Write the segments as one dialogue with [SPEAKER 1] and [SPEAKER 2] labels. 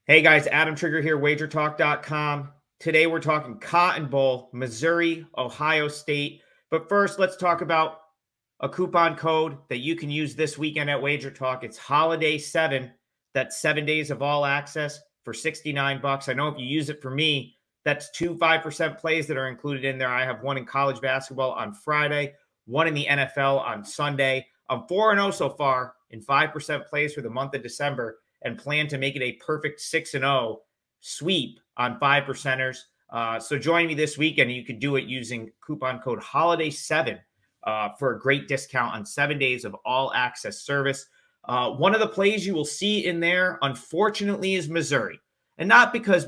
[SPEAKER 1] Hey guys, Adam Trigger here, wagertalk.com. Today we're talking Cotton Bowl, Missouri, Ohio State. But first, let's talk about a coupon code that you can use this weekend at Wager Talk. It's Holiday 7. That's 7 days of all access for $69. I know if you use it for me, that's two 5% plays that are included in there. I have one in college basketball on Friday, one in the NFL on Sunday. I'm 4-0 so far in 5% plays for the month of December, and plan to make it a perfect 6-0 sweep on 5%ers. So join me this weekend, and you can do it using coupon code HOLIDAY7 for a great discount on 7 days of all access service. One of the plays you will see in there, unfortunately, is Missouri. And not because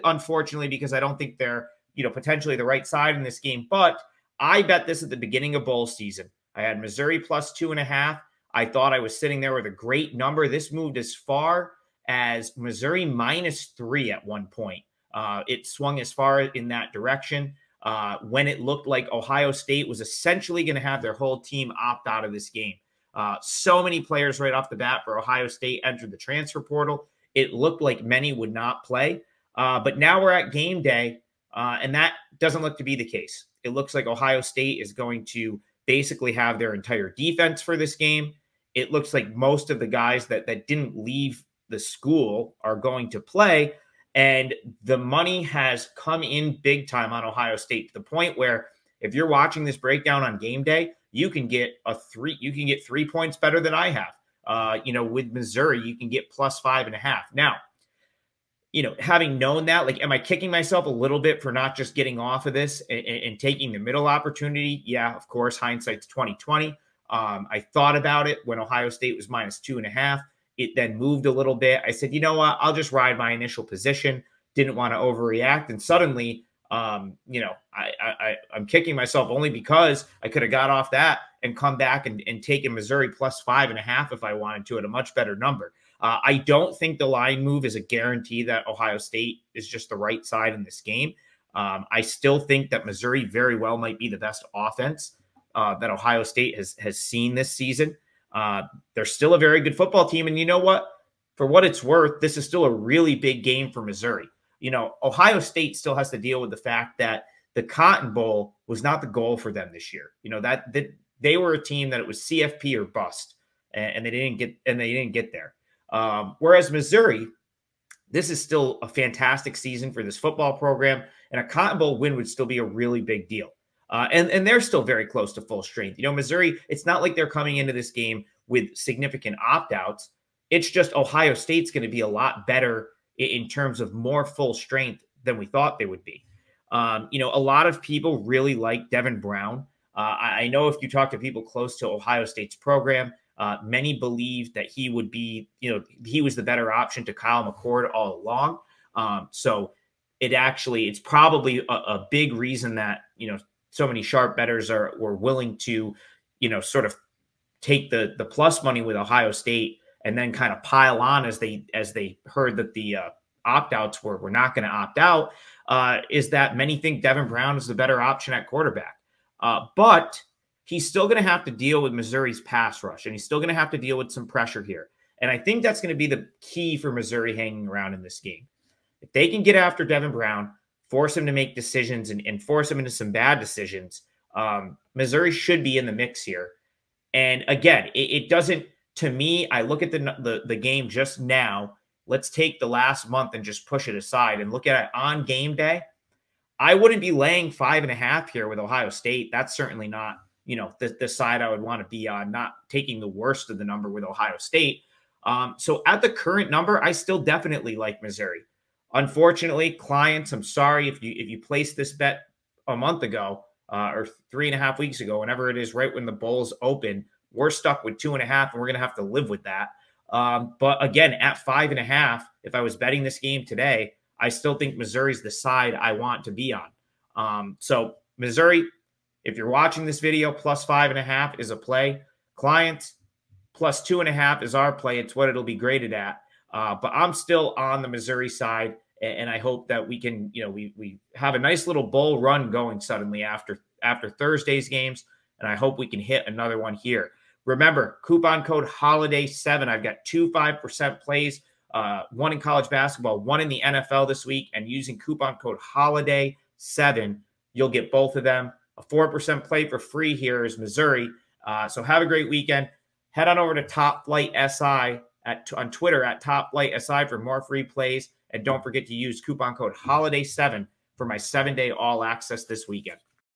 [SPEAKER 1] unfortunately, because I don't think they're, potentially the right side in this game, but I bet this at the beginning of bowl season. I had Missouri plus 2.5. I thought I was sitting there with a great number. This moved as far as Missouri -3 at one point. It swung as far in that direction when it looked like Ohio State was essentially going to have their whole team opt out of this game. So many players right off the bat for Ohio State entered the transfer portal. It looked like many would not play. But now we're at game day, and that doesn't look to be the case. It looks like Ohio State is going to basically have their entire defense for this game. It looks like most of the guys that didn't leave the school are going to play. And the money has come in big time on Ohio State to the point where if you're watching this breakdown on game day, you can get 3 points better than I have. With Missouri, you can get plus 5.5. Now, having known that, am I kicking myself a little bit for not just getting off of this and taking the middle opportunity? Yeah, of course, hindsight's 2020. I thought about it when Ohio State was -2.5. It then moved a little bit. I said, you know what? I'll just ride my initial position. Didn't want to overreact. And suddenly, I'm kicking myself only because I could have got off that and come back and taken Missouri plus 5.5 if I wanted to at a much better number. I don't think the line move is a guarantee that Ohio State is just the right side in this game. I still think that Missouri very well might be the best offense that Ohio State has seen this season. They're still a very good football team. And you know what? For what it's worth, this is still a really big game for Missouri. Ohio State still has to deal with the fact that the Cotton Bowl was not the goal for them this year. That they were a team that it was CFP or bust, and they didn't get there. Whereas Missouri, this is still a fantastic season for this football program, and a Cotton Bowl win would still be a really big deal. And they're still very close to full strength. Missouri, it's not like they're coming into this game with significant opt-outs. It's just Ohio State's going to be a lot better in terms of more full strength than we thought they would be. A lot of people really like Devin Brown. I know if you talk to people close to Ohio State's program, many believe that he would be, he was the better option to Kyle McCord all along. So it's probably a big reason that, so many sharp bettors were willing to, sort of take the plus money with Ohio State and then kind of pile on as they heard that the opt-outs were not going to opt out, is that many think Devin Brown is the better option at quarterback. But he's still going to have to deal with Missouri's pass rush, and he's still going to have to deal with some pressure here. And I think that's going to be the key for Missouri hanging around in this game. If they can get after Devin Brown, force him to make decisions and force him into some bad decisions, Missouri should be in the mix here. And again, it doesn't, to me, I look at the game just now. Let's take the last month and just push it aside and look at it on game day. I wouldn't be laying 5.5 here with Ohio State. That's certainly not, the side I would want to be on, not taking the worst of the number with Ohio State. So at the current number, I still definitely like Missouri. Unfortunately, clients, I'm sorry if you placed this bet a month ago or 3.5 weeks ago, whenever it is, right when the bowls open, we're stuck with 2.5, and we're going to have to live with that. But again, at 5.5, if I was betting this game today, I still think Missouri's the side I want to be on. So Missouri, if you're watching this video, plus 5.5 is a play. Clients, plus 2.5 is our play. It's what it'll be graded at. But I'm still on the Missouri side, and I hope that we can, we have a nice little bowl run going suddenly after Thursday's games, and I hope we can hit another one here. Remember, coupon code HOLIDAY7. I've got 2 5% plays one in college basketball, one in the NFL this week, and using coupon code HOLIDAY7, you'll get both of them. A 4% play for free here is Missouri. So have a great weekend. Head on over to Top Flight SI on Twitter at Top Flight SI for more free plays. And don't forget to use coupon code HOLIDAY7 for my 7-day all access this weekend.